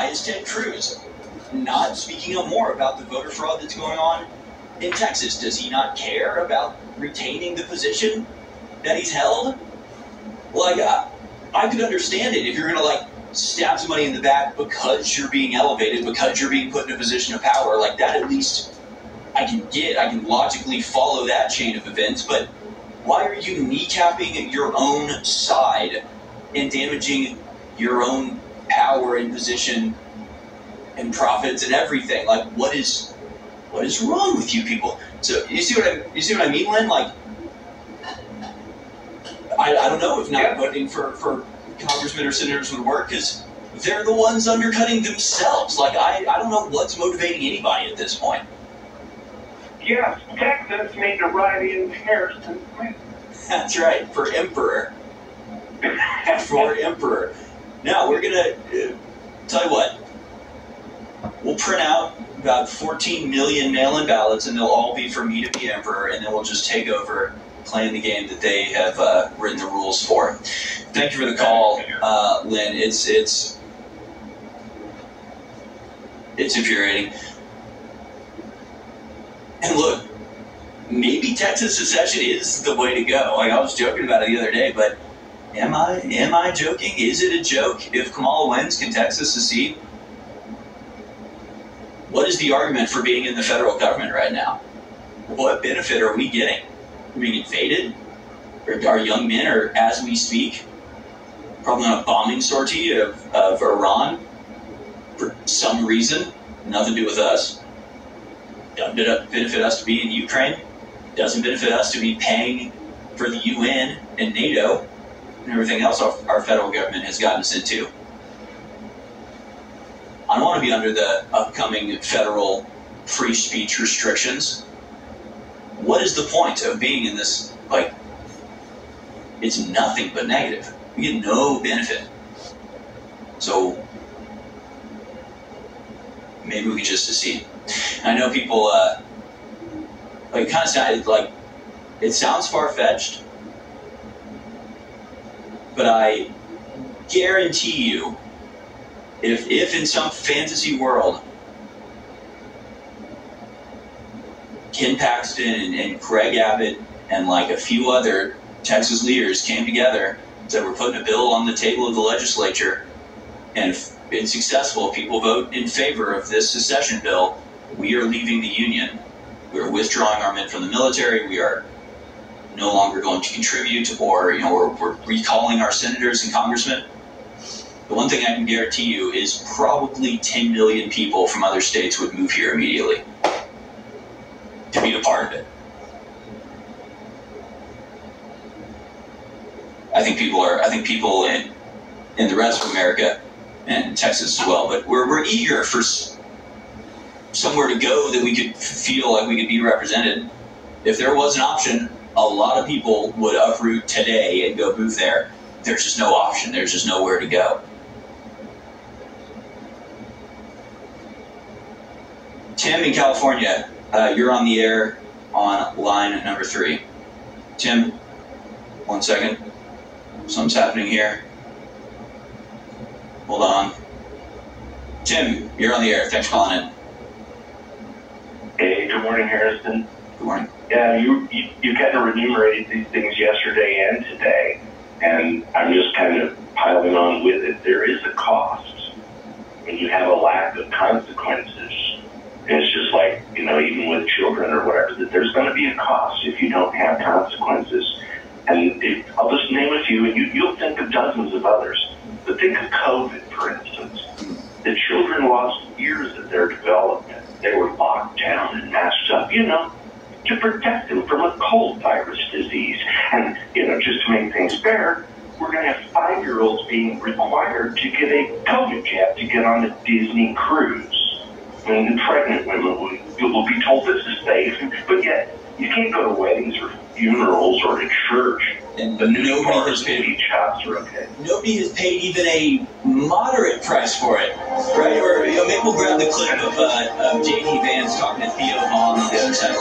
why is Ted Cruz not speaking up more about the voter fraud that's going on in Texas? Does he not care about retaining the position that he's held? Like, I could understand it if you're going to, like, stab somebody in the back because you're being elevated, because you're being put in a position of power. Like, that at least I can get. I can logically follow that chain of events, but why are you kneecapping your own side and damaging your own power and position and profits and everything? Like, what is wrong with you people? So you see what I mean, Lynn? Like, I don't know if not voting for congressmen or senators would work, because they're the ones undercutting themselves. Like, I don't know what's motivating anybody at this point. Yes, Texas made a ride in Harrison. That's right, for emperor. For emperor. Now, we're going to, tell you what, we'll print out about 14 million mail-in ballots, and they'll all be for me to be emperor, and then we'll just take over playing the game that they have written the rules for. Thank you for the call, Lynn. It's infuriating. And look, maybe Texas secession is the way to go. Like, I was joking about it the other day, but am I joking? Is it a joke? If Kamala wins, can Texas secede? What is the argument for being in the federal government right now? What benefit are we getting? We're being invaded? Our young men are, as we speak, probably on a bombing sortie of Iran for some reason, nothing to do with us. Doesn't benefit us to be in Ukraine. Doesn't benefit us to be paying for the UN and NATO and everything else our federal government has gotten us into. I don't want to be under the upcoming federal free speech restrictions. What is the point of being in this? Like, it's nothing but negative. We get no benefit. So maybe we could just secede. I know people, like, kind of sounded like, it sounds far-fetched, but I guarantee you, if in some fantasy world, Ken Paxton and Greg Abbott and like a few other Texas leaders came together, said we're putting a bill on the table of the legislature, and if it's successful, people vote in favor of this secession bill, we are leaving the Union. We are withdrawing our men from the military. We are no longer going to contribute, or we're recalling our senators and congressmen. The one thing I can guarantee you is probably 10 million people from other states would move here immediately to be a part of it. I think people in the rest of America and Texas as well, but we're eager for somewhere to go that we could feel like we could be represented. If there was an option, a lot of people would uproot today and go move there. There's just no option. There's just nowhere to go. Tim in California, you're on the air on line number 3. Tim, 1 second. Something's happening here. Hold on. Tim, you're on the air. Thanks for calling in. Hey, good morning, Harrison. Good morning. Yeah, you kind of enumerated these things yesterday and today, and I'm just kind of piling on with it. There is a cost when you have a lack of consequences. And it's just like, even with children or whatever, that there's going to be a cost if you don't have consequences. And I'll just name a few, and you'll think of dozens of others. But think of COVID, for instance. The children lost years of their development. They were locked down and masked up, to protect them from a cold virus disease. And, just to make things fair, we're going to have 5-year-olds being required to get a COVID jab to get on a Disney cruise. And pregnant women will be told this is safe, but yet you can't go to weddings or funerals or to church. And nobody has paid. Beach house are okay. Nobody has paid even a moderate price for it, right? Or maybe we'll grab the clip of J.D. Vance talking to Theo Vaughn on the other side.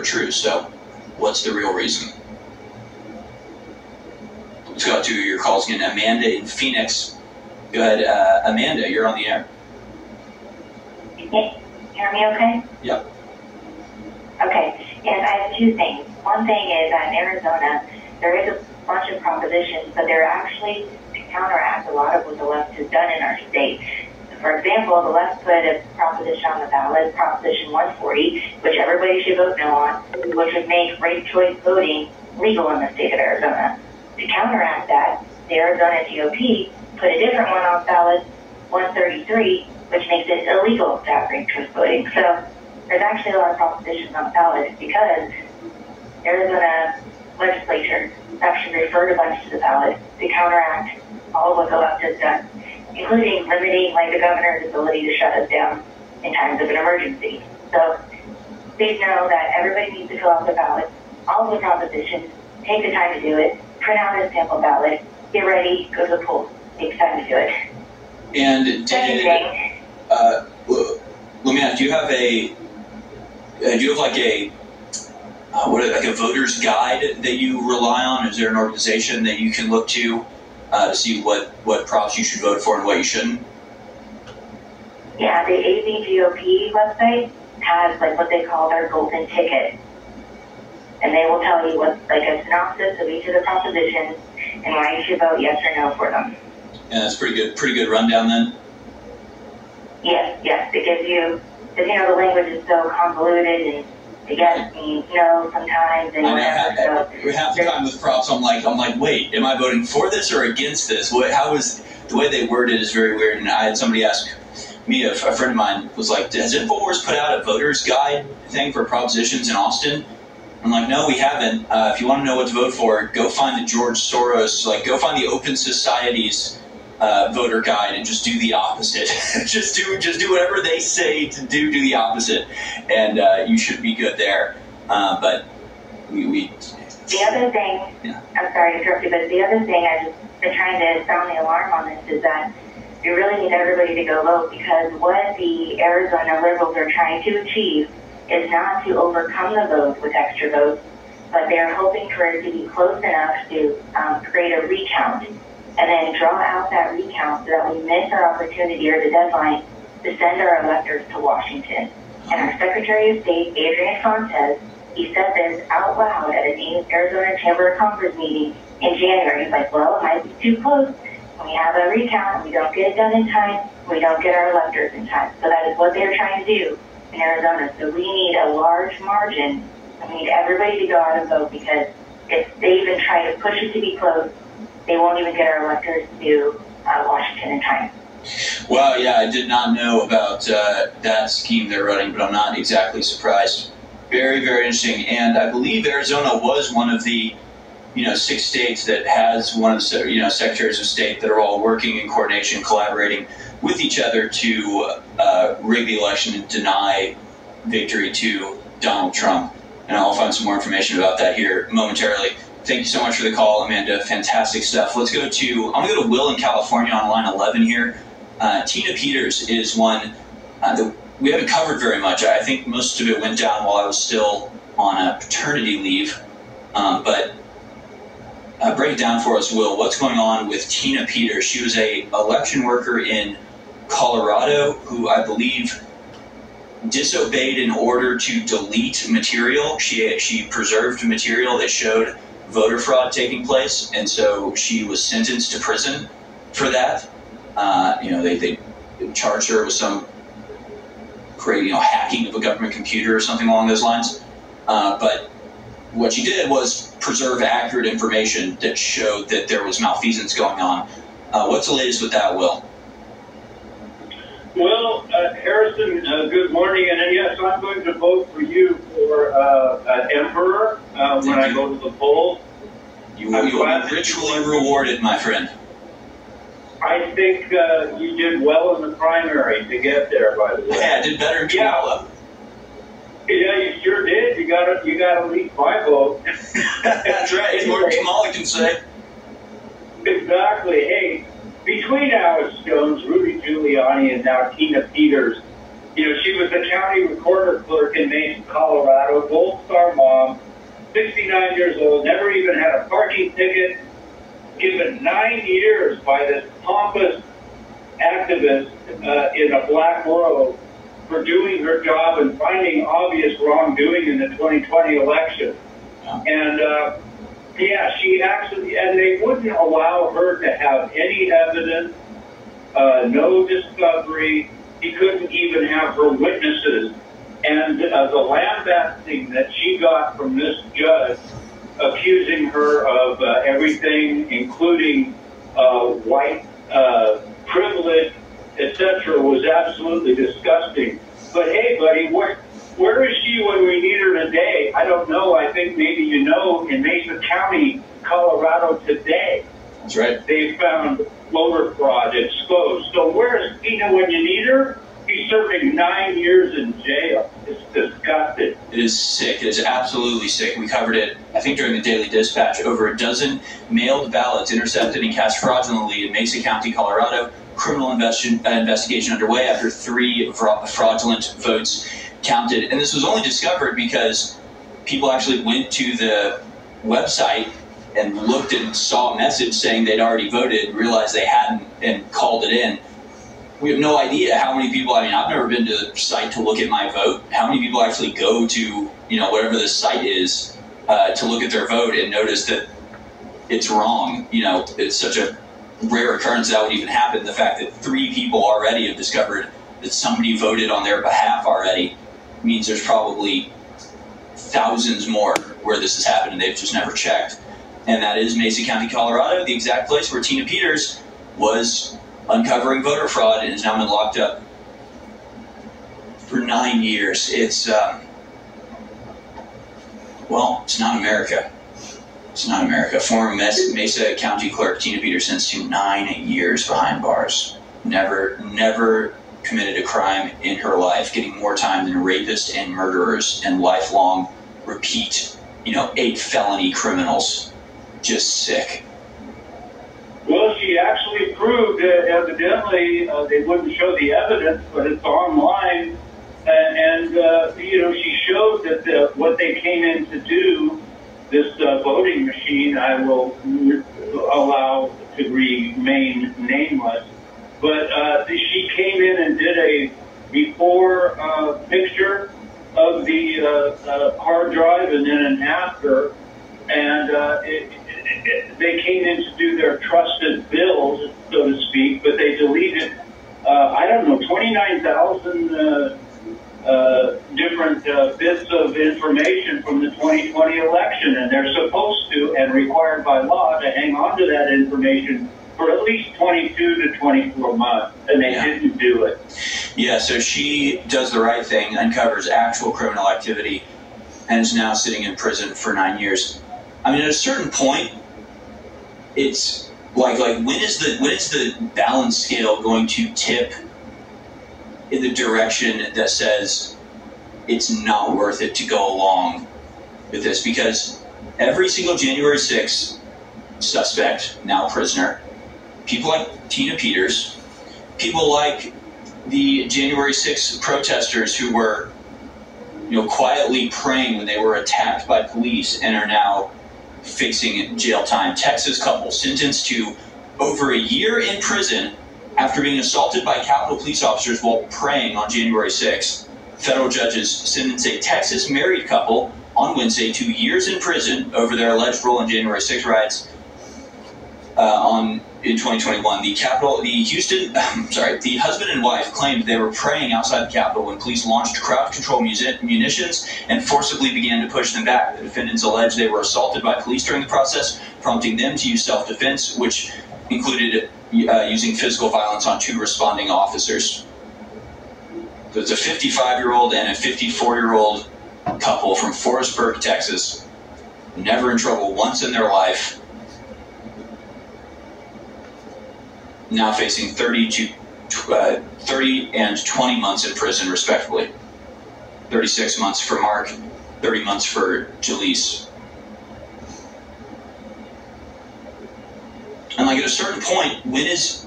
true. So what's the real reason? Let's go to your calls again. Amanda in Phoenix. Go ahead, Amanda, you're on the air. Can you hear me okay? Yep. Okay. Yes, I have two things. One thing is that in Arizona, there is a bunch of propositions, but they're actually to counteract a lot of what the left has done in our state. For example, the left put a proposition on the ballot, Proposition 140, which everybody should vote no on, which would make ranked choice voting legal in the state of Arizona. To counteract that, the Arizona GOP put a different one on ballot, 133, which makes it illegal to have ranked choice voting. So there's actually a lot of propositions on the ballot because Arizona legislature actually referred a bunch to the ballot to counteract all of what the left has done, including limiting the governor's ability to shut us down in times of an emergency. So please know that everybody needs to fill out the ballot, all of the propositions, take the time to do it, print out a sample ballot, get ready, go to the polls. Takes time to do it. And let me ask, do you have a voter's guide that you rely on? Is there an organization that you can look to see what props you should vote for and what you shouldn't? Yeah, the AZGOP website has what they call their golden ticket. And they will tell you what a synopsis of each of the propositions and why you should vote yes or no for them. Yeah, that's pretty good rundown then. Yes, it gives you, because the language is so convoluted and yes means no sometimes and whatever. Half the time with props, I'm like, wait, am I voting for this or against this? How is the way they word it is very weird. And I had somebody ask me, a friend of mine was like, has InfoWars put out a voter's guide thing for propositions in Austin? I'm like, no, we haven't. If you want to know what to vote for, go find the George Soros, go find the Open Society's voter guide and just do the opposite. just do whatever they say to do the opposite, and you should be good there. But we the other thing, yeah. I'm sorry to interrupt you, but the other thing I've just been trying to sound the alarm on this is that we really need everybody to go vote, because what the Arizona liberals are trying to achieve is not to overcome the vote with extra votes, but they're hoping for it to be close enough to create a recount and then draw out that recount so that we miss our opportunity or the deadline to send our electors to Washington. And our Secretary of State, Adrian Fontes, he said this out loud at an Arizona Chamber of Commerce meeting in January. He's like, well, it might be too close. When we have a recount, we don't get it done in time, we don't get our electors in time. So that is what they're trying to do in Arizona. So we need a large margin. We need everybody to go out and vote, because if they even try to push it to be close, they won't even get our electors to Washington in time. Well, yeah, I did not know about that scheme they're running, but I'm not exactly surprised. Very, very interesting. And I believe Arizona was one of the 6 states that has one of the secretaries of state that are all working in coordination, collaborating with each other to rig the election and deny victory to Donald Trump. And I'll find some more information about that here momentarily. Thank you so much for the call, Amanda. Fantastic stuff. I'm going to go to Will in California on line 11 here. Tina Peters is one that we haven't covered very much. I think most of it went down while I was still on a paternity leave. But break it down for us, Will. What's going on with Tina Peters? She was an election worker in Colorado who I believe disobeyed an order to delete material. She preserved material that showed voter fraud taking place, and so she was sentenced to prison for that. They charged her with some crazy, hacking of a government computer or something along those lines. But what she did was preserve accurate information that showed that there was malfeasance going on. What's the latest with that, Will? Well, Harrison, good morning. And yes, I'm going to vote for you for emperor when I go to the polls. You will be ritually rewarded, my friend. I think you did well in the primary to get there, by the way. Yeah, I did better in Chihuahua. Yeah, you sure did. You got at least my vote. That's right. It's more than Kamala can say. Exactly. Hey, between Alex Jones, Rudy Giuliani, and now Tina Peters, She was the county recorder clerk in Mesa, Colorado, Gold Star mom, 69 years old, never even had a parking ticket, given 9 years by this pompous activist in a black robe for doing her job and finding obvious wrongdoing in the 2020 election. And she actually, and they wouldn't allow her to have any evidence, no discovery. He couldn't even have her witnesses. And the lambasting that she got from this judge, accusing her of everything, including white privilege, etc., was absolutely disgusting. But hey, buddy, where is she when we need her today? I don't know. I think maybe in Mesa County, Colorado today. That's right. They found voter fraud exposed. So where is Tina when you need her? He's serving 9 years in jail. It's disgusting. It is sick. It is absolutely sick. We covered it, I think, during the Daily Dispatch. Over a dozen mailed ballots intercepted and cast fraudulently in Mesa County, Colorado. Criminal investigation underway after 3 fraudulent votes counted. And this was only discovered because people actually went to the website and looked and saw a message saying they'd already voted, realized they hadn't, and called it in. We have no idea how many people, I've never been to the site to look at my vote. How many people actually go to, whatever the site is, to look at their vote and notice that it's wrong? It's such a rare occurrence that would even happen. The fact that 3 people already have discovered that somebody voted on their behalf already means there's probably thousands more where this has happened and they've just never checked. And that is Mesa County, Colorado, the exact place where Tina Peters was uncovering voter fraud and has now been locked up for 9 years. It's not America. It's not America. Former Mesa County Clerk Tina Peters sentenced to 9 years behind bars. Never committed a crime in her life, getting more time than rapists and murderers and lifelong repeat, 8 felony criminals. Just sick. Well, she actually proved that evidently they wouldn't show the evidence, but it's online. And she showed that what they came in to do, this voting machine, I will allow to remain nameless. But she came in and did a before picture of the hard drive and then an after. And they came in to do their trusted bills, so to speak, but they deleted, 29,000 different bits of information from the 2020 election, and they're supposed to and required by law to hang on to that information for at least 22 to 24 months, and they didn't do it. Yeah, so she does the right thing, uncovers actual criminal activity, and is now sitting in prison for 9 years. At a certain point, it's like when is the balance scale going to tip in the direction that says it's not worth it to go along with this? Because every single January 6th suspect, now prisoner, people like Tina Peters, people like the January 6th protesters who were, quietly praying when they were attacked by police and are now facing jail time. Texas couple sentenced to over a year in prison after being assaulted by Capitol police officers while praying on January 6th. Federal judges sentenced a Texas married couple on Wednesday to years in prison over their alleged role in January 6 riots in 2021. The husband and wife claimed they were praying outside the Capitol when police launched crowd control munitions and forcibly began to push them back. The defendants alleged they were assaulted by police during the process, prompting them to use self-defense, which included using physical violence on 2 responding officers. So it's a 55-year-old and a 54-year-old couple from Forestburg, Texas, never in trouble once in their life, now facing 30 and 20 months in prison, respectively. 36 months for Mark, 30 months for Jaleese. And at a certain point, when is,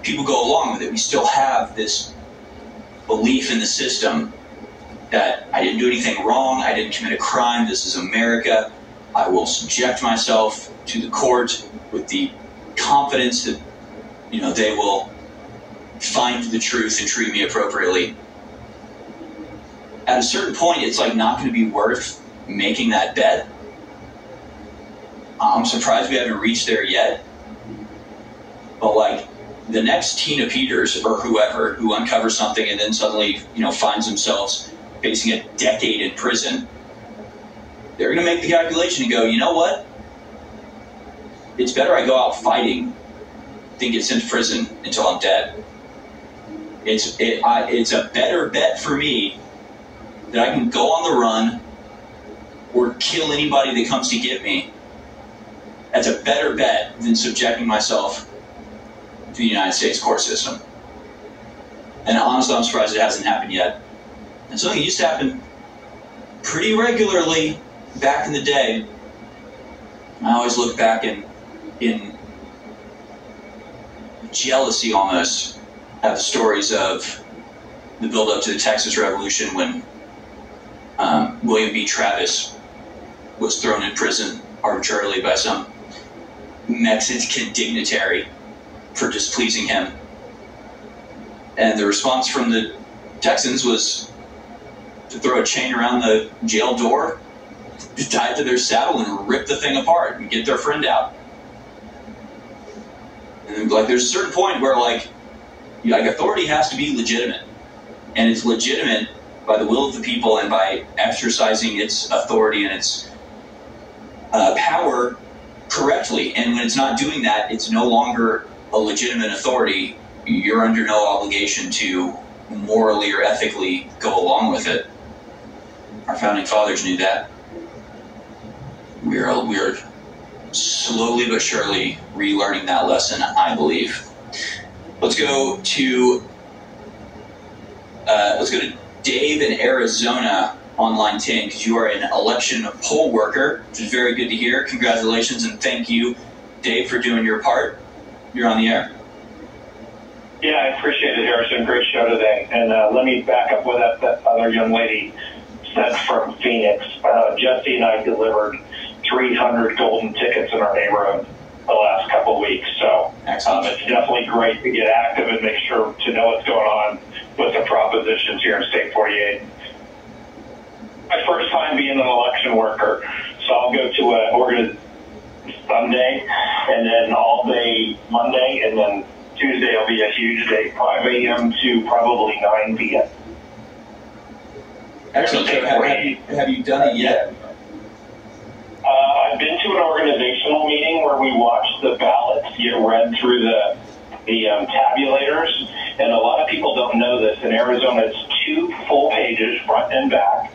people go along with it, we still have this, belief in the system that I didn't do anything wrong, I didn't commit a crime, this is America, I will subject myself to the court with the confidence that, they will find the truth and treat me appropriately. At a certain point, it's like not going to be worth making that bet. I'm surprised we haven't reached there yet. But like the next Tina Peters or whoever who uncovers something and then suddenly, finds themselves facing a decade in prison, they're going to make the calculation and go, you know what? It's better I go out fighting than get sent to prison until I'm dead. It's a better bet for me that I can go on the run or kill anybody that comes to get me. That's a better bet than subjecting myself to the United States court system. And honestly, I'm surprised it hasn't happened yet. And something that used to happen pretty regularly back in the day. I always look back in jealousy almost at the stories of the build-up to the Texas Revolution when William B. Travis was thrown in prison arbitrarily by some Mexican dignitary for displeasing him. And the response from the Texans was to throw a chain around the jail door, tie it to their saddle, and rip the thing apart and get their friend out. And like, there's a certain point where like authority has to be legitimate, and it's legitimate by the will of the people and by exercising its authority and its power correctly. And when it's not doing that, it's no longer a legitimate authority. You're under no obligation to morally or ethically go along with it. Our founding fathers knew that. We're slowly but surely relearning that lesson, I believe. Let's go to Dave in Arizona on line 10, because you are an election poll worker, which is very good to hear. Congratulations, and thank you, Dave, for doing your part. You're on the air. Yeah, I appreciate it, Harrison. Great show today. And let me back up what that other young lady said from Phoenix. Jesse and I delivered 300 golden tickets in our neighborhood the last couple of weeks. So it's definitely great to get active and make sure to know what's going on with the propositions here in State 48. My first time being an election worker, so I'll go to an organization Sunday, and then all day Monday, and then Tuesday will be a huge day, 5 a.m. to probably 9 p.m. Excellent. So have you done it yet? I've been to an organizational meeting where we watched the ballots get read through the tabulators, and a lot of people don't know this. In Arizona, it's 2 full pages, front and back,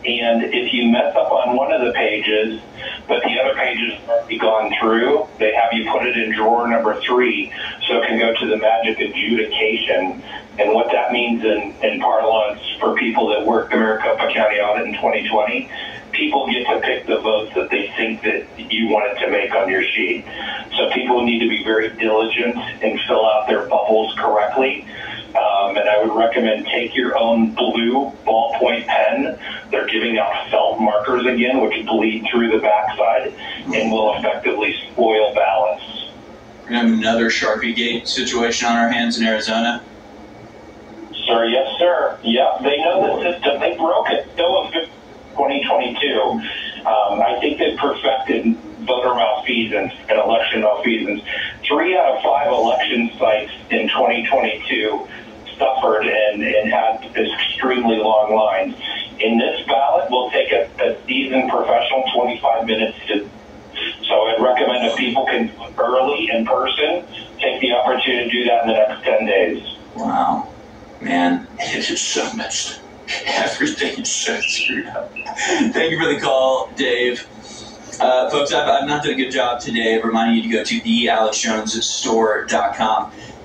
and if you mess up on one of the pages, but the other pages have already gone through, they have you put it in drawer number 3, so it can go to the magic adjudication. And what that means in parlance for people that work the Maricopa County audit in 2020, people get to pick the votes that they think that you wanted to make on your sheet. So people need to be very diligent and fill out their bubbles correctly. And I would recommend take your own blue ballpoint pen. They're giving out felt markers again, which bleed through the backside and will effectively spoil ballots. We're going to have another Sharpie Gate situation on our hands in Arizona. Sir, yes, sir. Yep, they know the system. They broke it. Still in 2022. I think they perfected voter malfeasance and election malfeasance. 3 out of 5 election sites in 2022 suffered and had extremely long lines. In this ballot, we'll take a seasoned professional 25 minutes to. So I'd recommend if people can vote early in person, take the opportunity to do that in the next 10 days. Wow. Man, it is so messed. Everything is so screwed up. Thank you for the call, Dave. Folks, I've not done a good job today of reminding you to go to thealexjonesstore.com.